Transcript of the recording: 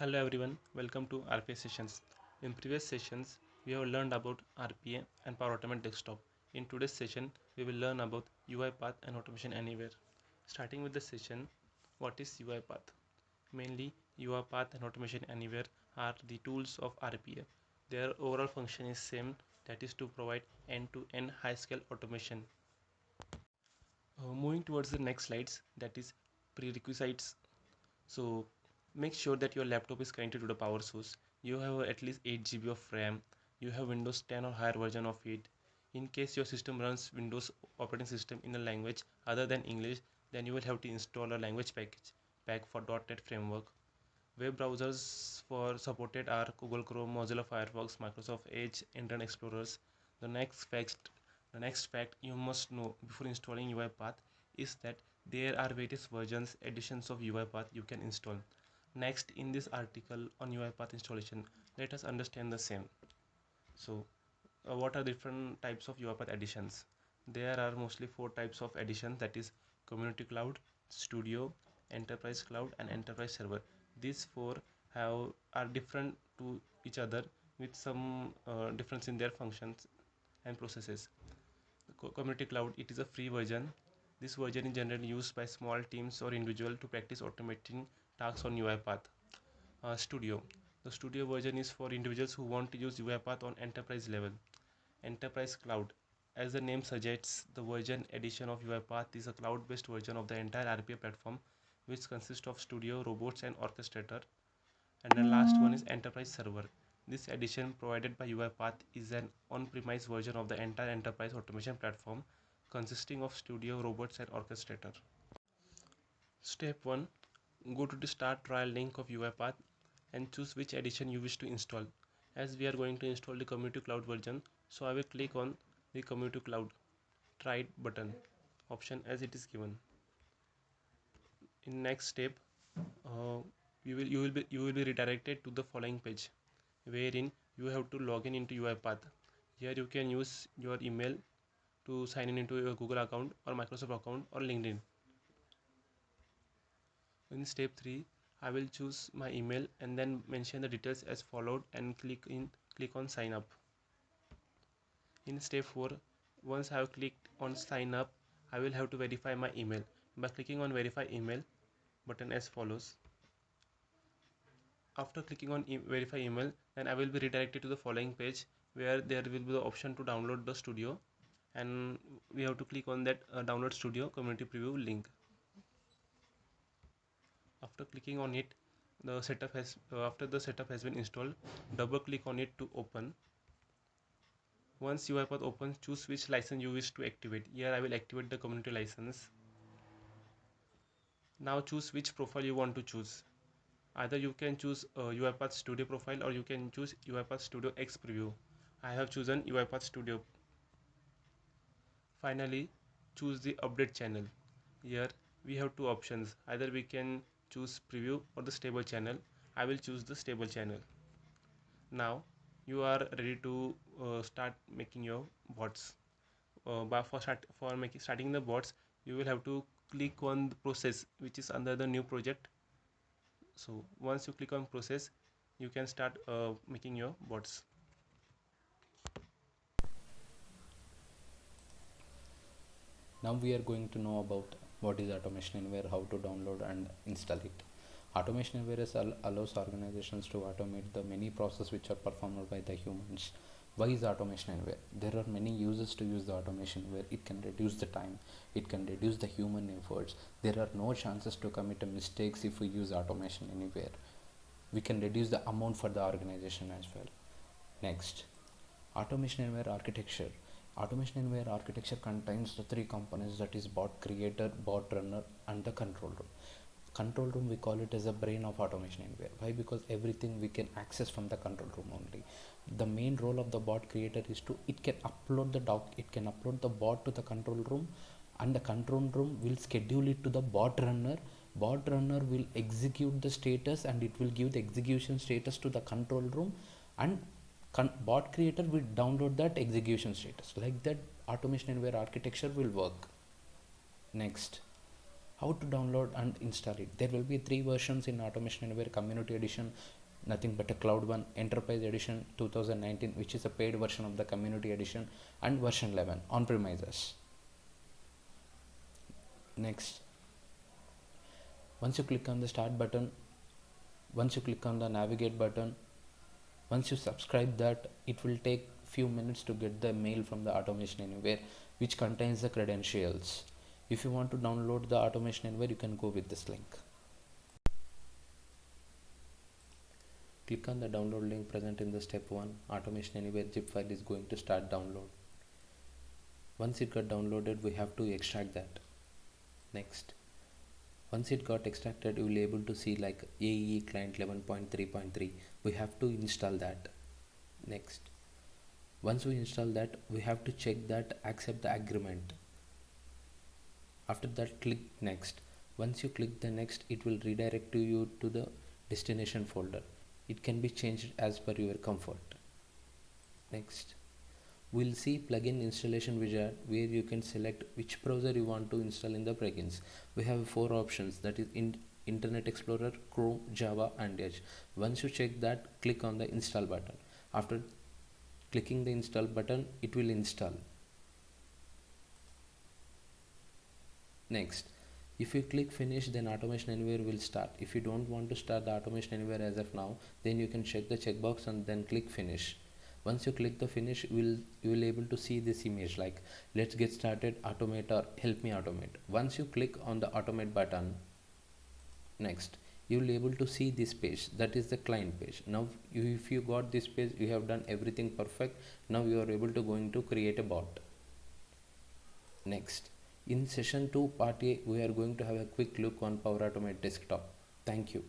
Hello everyone, welcome to Rpa Sessions. In previous sessions, we have learned about RPA and Power Automate Desktop. In today's session, we will learn about UiPath and Automation Anywhere. Starting with the session, what is UiPath? Mainly, UiPath and Automation Anywhere are the tools of RPA. Their overall function is same, that is to provide end-to-end high-scale automation. Moving towards the next slides, that is prerequisites. So make sure that your laptop is connected to the power source. You have at least 8 GB of RAM. You have Windows 10 or higher version of it. In case your system runs Windows operating system in a language other than English, then you will have to install a language pack for .NET framework. Web browsers for supported are Google Chrome, Mozilla Firefox, Microsoft Edge, Internet Explorers. The next fact, the next fact you must know before installing UiPath is that there are various versions, editions of UiPath you can install. Next, in this article on UiPath installation, let us understand the same. So, what are different types of UiPath editions? There are mostly 4 types of editions, that is Community Cloud, Studio, Enterprise Cloud, and Enterprise Server. These 4 are different to each other with some difference in their functions and processes. The Community Cloud, it is a free version. This version is generally used by small teams or individuals to practice automating tasks on UiPath. Studio. The Studio version is for individuals who want to use UiPath on enterprise level. Enterprise Cloud. As the name suggests, the version edition of UiPath is a cloud-based version of the entire RPA platform, which consists of Studio, robots, and orchestrator. And the last one is Enterprise Server. This edition provided by UiPath is an on-premise version of the entire enterprise automation platform, consisting of Studio, robots, and orchestrator. Step 1. Go to the start trial link of UiPath and choose which edition you wish to install. As we are going to install the Community Cloud version, so I will click on the Community Cloud Try It button option as it is given. In next step, you will be redirected to the following page, wherein you have to log in into UiPath. Here you can use your email to sign in into your Google account or Microsoft account or LinkedIn. In step 3, I will choose my email and then mention the details as followed and click on sign up. In step 4, once I have clicked on sign up, I will have to verify my email by clicking on verify email button as follows. After clicking on verify email, then I will be redirected to the following page where there will be the option to download the studio, and we have to click on that download studio community preview link. After clicking on it, after the setup has been installed, double click on it to open. Once UiPath opens, choose which license you wish to activate. Here I will activate the community license. Now choose which profile you want to choose. Either you can choose UiPath Studio profile or you can choose UiPath Studio X Preview. I have chosen UiPath Studio. Finally, choose the update channel. Here we have 2 options. Either we can choose preview or the stable channel. I will choose the stable channel. Now you are ready to start making your bots. Starting the bots, you will have to click on the process which is under the new project. So once you click on process, you can start making your bots. Now we are going to know about what is Automation Anywhere, how to download and install it. Automation Anywhere allows organizations to automate the many processes which are performed by the humans. Why is Automation Anywhere? There are many uses to use the automation where it can reduce the time, it can reduce the human efforts. There are no chances to commit mistakes if we use Automation Anywhere. We can reduce the amount for the organization as well. Next, Automation Anywhere architecture. Automation Anywhere architecture contains the 3 components, that is bot creator, bot runner, and the control room. Control room, we call it as a brain of Automation Anywhere. Why? Because everything we can access from the control room only. The main role of the bot creator is it can upload the bot to the control room, and the control room will schedule it to the bot runner. Bot runner will execute the status and it will give the execution status to the control room, and bot creator will download that execution status. Like that, Automation Anywhere architecture will work. Next, How to download and install it? There will be 3 versions in Automation Anywhere: Community Edition, nothing but a cloud one; Enterprise Edition 2019, which is a paid version of the Community Edition; and version 11 on premises. Next, once you click on the start button, once you click on the navigate button, once you subscribe that, it will take few minutes to get the mail from the Automation Anywhere, which contains the credentials. If you want to download the Automation Anywhere, you can go with this link. Click on the download link present in the step 1. Automation Anywhere zip file is going to start download. Once it got downloaded, we have to extract that. Next, once it got extracted, you will be able to see like AE client 11.3.3. We have to install that. Next, once we install that, we have to check that accept the agreement. After that, click next. Once you click the next, it will redirect you to the destination folder. It can be changed as per your comfort. Next, we'll see plugin installation wizard, where you can select which browser you want to install in the plugins. We have 4 options, that is Internet Explorer, Chrome, Java and Edge. Once you check that, click on the install button. After clicking the install button, it will install. Next, if you click finish, then Automation Anywhere will start. If you don't want to start the Automation Anywhere as of now, then you can check the checkbox and then click finish. Once you click the finish, you will able to see this image like let's get started, automate or help me automate. Once you click on the automate button, next you will able to see this page, that is the client page. Now if you got this page, you have done everything perfect. Now you are able to going to create a bot. Next, in session 2 part A, we are going to have a quick look on Power Automate desktop. Thank you.